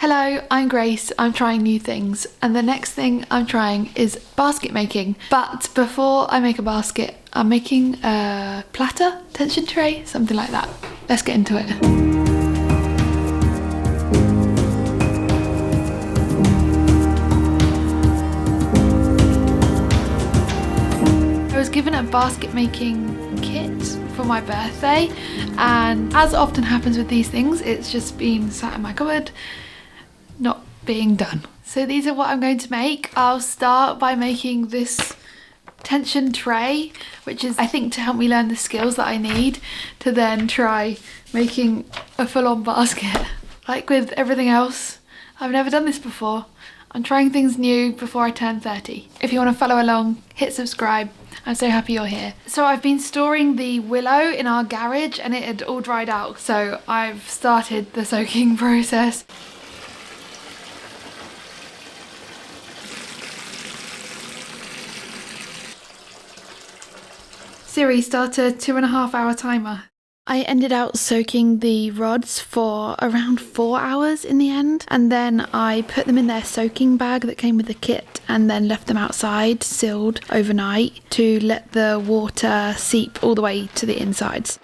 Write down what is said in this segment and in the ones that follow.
Hello, I'm Grace. I'm trying new things, and the next thing I'm trying is basket making. But before I make a basket, I'm making a platter, tension tray, something like that. Let's get into it. I was given a basket making kit for my birthday, and as often happens with these things, it's just been sat in my cupboard not being done. So these are what I'm going to make. I'll start by making this tension tray, which is I think to help me learn the skills that I need to then try making a full-on basket. Like with everything else, I've never done this before. I'm trying things new before I turn 30. If you want to follow along, hit subscribe. I'm so happy you're here. So I've been storing the willow in our garage and it had all dried out, so I've started the soaking process. Siri, start a 2.5 hour timer. I ended out soaking the rods for around 4 hours in the end, and then I put them in their soaking bag that came with the kit and then left them outside sealed overnight to let the water seep all the way to the insides.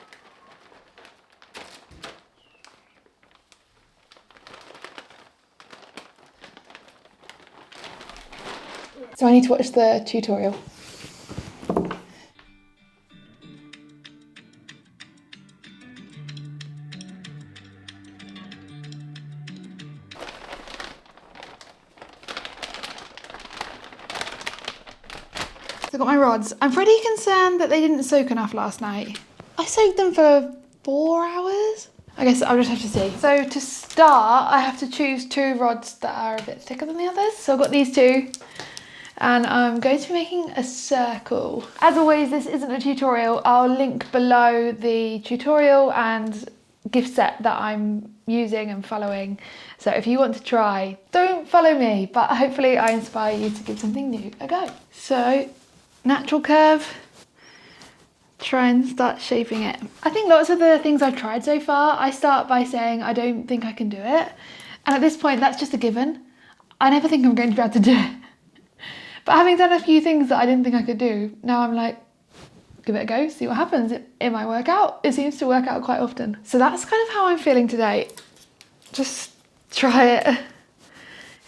So I need to watch the tutorial. So I got my rods. I'm pretty concerned that they didn't soak enough last night. I soaked them for 4 hours. I guess I'll just have to see. So to start, I have to choose 2 rods that are a bit thicker than the others. So I've got these 2 and I'm going to be making a circle. As always, this isn't a tutorial. I'll link below the tutorial and gift set that I'm using and following. So if you want to try, don't follow me, but hopefully I inspire you to give something new a go. So natural curve, try and start shaping it. I think lots of the things I've tried so far, I start by saying I don't think I can do it. And at this point, that's just a given. I never think I'm going to be able to do it. But having done a few things that I didn't think I could do, now I'm like, give it a go, see what happens. It might work out. It seems to work out quite often. So that's kind of how I'm feeling today. Just try it.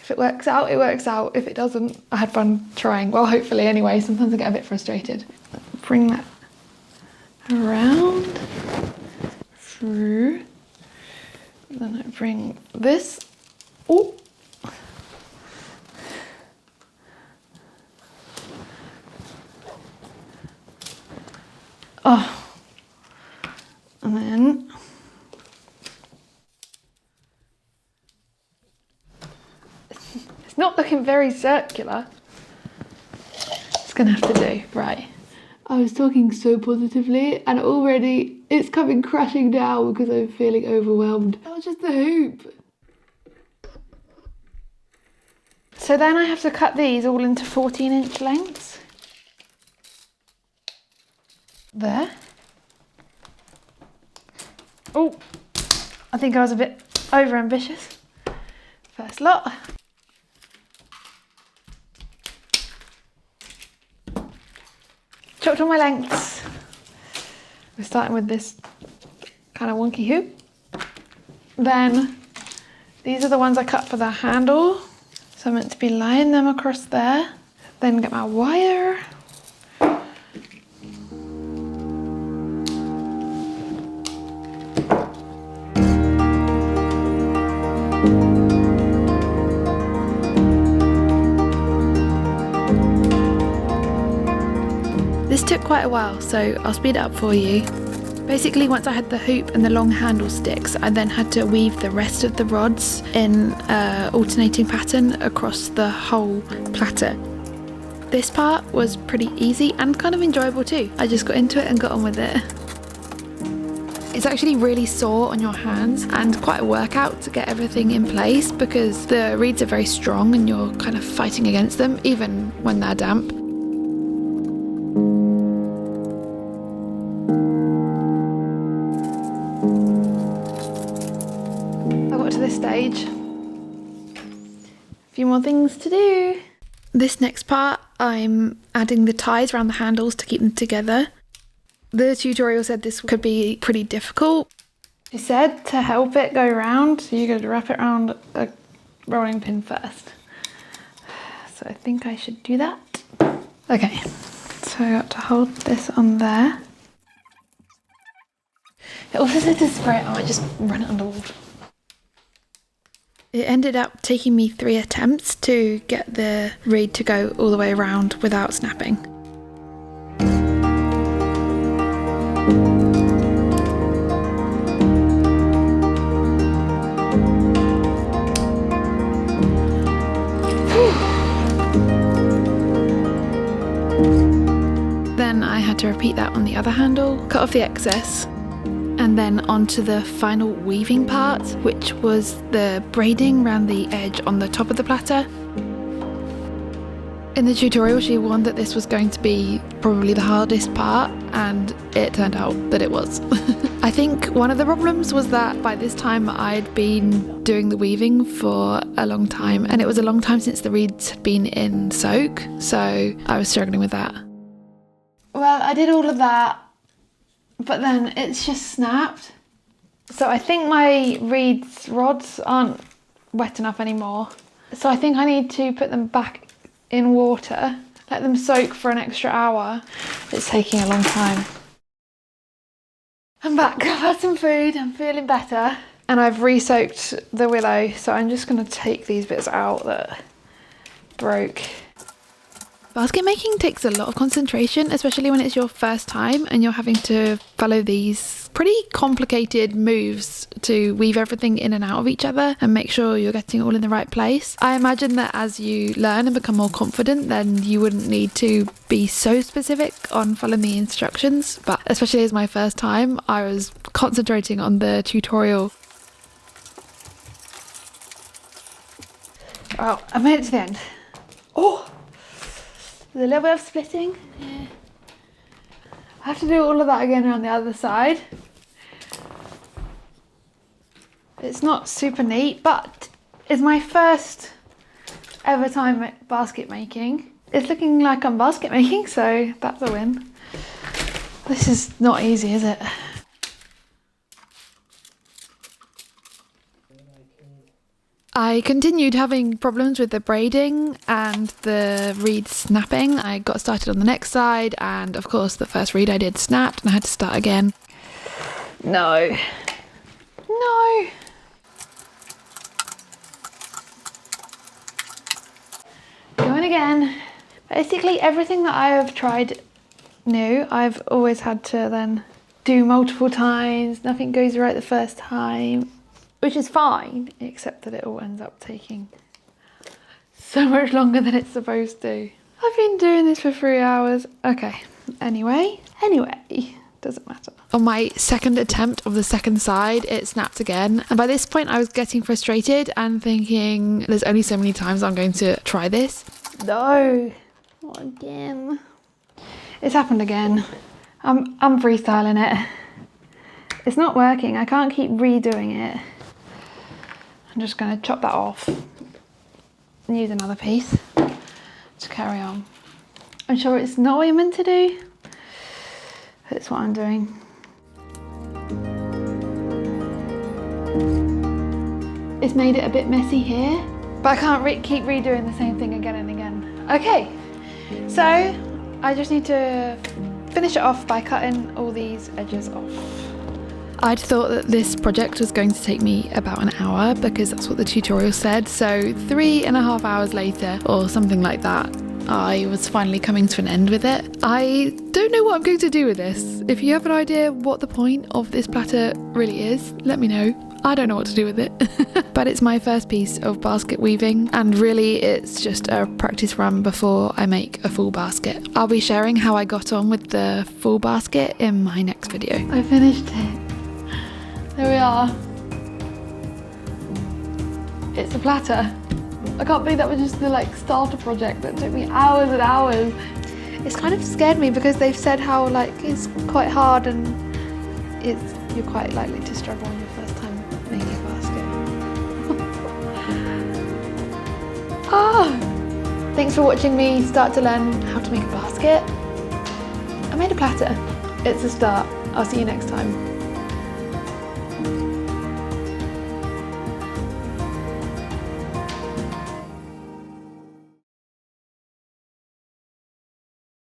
If it works out, it works out. If it doesn't, I had fun trying. Well, hopefully anyway. Sometimes I get a bit frustrated. Bring that around, through. Then I bring this. Oh. Oh. And then it's not looking very circular. It's gonna have to do, right. I was talking so positively and already it's coming crashing down because I'm feeling overwhelmed. That was just the hoop. So then I have to cut these all into 14-inch lengths. There. Oh, I think I was a bit over ambitious. First lot. Chopped all my lengths. We're starting with this kind of wonky hoop. Then these are the ones I cut for the handle. So I'm meant to be laying them across there. Then get my wire. This took quite a while, so I'll speed it up for you. Basically, once I had the hoop and the long handle sticks, I then had to weave the rest of the rods in alternating pattern across the whole platter. This part was pretty easy and kind of enjoyable too. I just got into it and got on with it. It's actually really sore on your hands and quite a workout to get everything in place because the reeds are very strong and you're kind of fighting against them even when they're damp. I got to this stage few more things to do. This next part, I'm adding the ties around the handles to keep them together. The tutorial said this could be pretty difficult. She said to help it go round, you got to wrap it around a rolling pin first. So I think I should do that. Okay, so I got to hold this on there. It also said to spray it, I might just run it underwater. It ended up taking me 3 attempts to get the reed to go all the way around without snapping. Then I had to repeat that on the other handle, cut off the excess, and then onto the final weaving part, which was the braiding around the edge on the top of the platter. In the tutorial she warned that this was going to be probably the hardest part, and it turned out that it was. I think one of the problems was that by this time I'd been doing the weaving for a long time, and it was a long time since the reeds had been in soak, so I was struggling with that. Well, I did all of that, but then it's just snapped. So I think my rods aren't wet enough anymore. So I think I need to put them back in water, let them soak for an extra hour. It's taking a long time. I'm back, I've had some food, I'm feeling better. And I've re-soaked the willow, so I'm just gonna take these bits out that broke. Basket making takes a lot of concentration, especially when it's your first time and you're having to follow these pretty complicated moves to weave everything in and out of each other and make sure you're getting it all in the right place. I imagine that as you learn and become more confident, then you wouldn't need to be so specific on following the instructions, but especially as my first time, I was concentrating on the tutorial. Oh, I made it to the end. Oh! There's a little bit of splitting. Yeah. I have to do all of that again around the other side. It's not super neat, but it's my first ever time at basket making. It's looking like I'm basket making, so that's a win. This is not easy, is it? I continued having problems with the braiding and the reed snapping. I got started on the next side, and of course the first reed I did snapped and I had to start again. No. No. Going again. Basically everything that I have tried new, I've always had to then do multiple times. Nothing goes right the first time. Which is fine, except that it all ends up taking so much longer than it's supposed to. I've been doing this for 3 hours. Okay, anyway, doesn't matter. On my second attempt of the second side, it snapped again. And by this point I was getting frustrated and thinking, there's only so many times I'm going to try this. No, not again. It's happened again. I'm freestyling it. It's not working, I can't keep redoing it. I'm just going to chop that off and use another piece to carry on. I'm sure it's not what you're meant to do, but it's what I'm doing. It's made it a bit messy here, but I can't keep redoing the same thing again and again. Okay, so I just need to finish it off by cutting all these edges off. I'd thought that this project was going to take me about an hour because that's what the tutorial said, so 3.5 hours later or something like that, I was finally coming to an end with it. I don't know what I'm going to do with this. If you have an idea what the point of this platter really is, let me know. I don't know what to do with it. But it's my first piece of basket weaving, and really it's just a practice run before I make a full basket. I'll be sharing how I got on with the full basket in my next video. I finished it. There we are. It's a platter. I can't believe that was just the starter project that took me hours and hours. It's kind of scared me because they've said how it's quite hard and you're quite likely to struggle on your first time making a basket. Ah! Thanks for watching me start to learn how to make a basket. I made a platter. It's a start. I'll see you next time.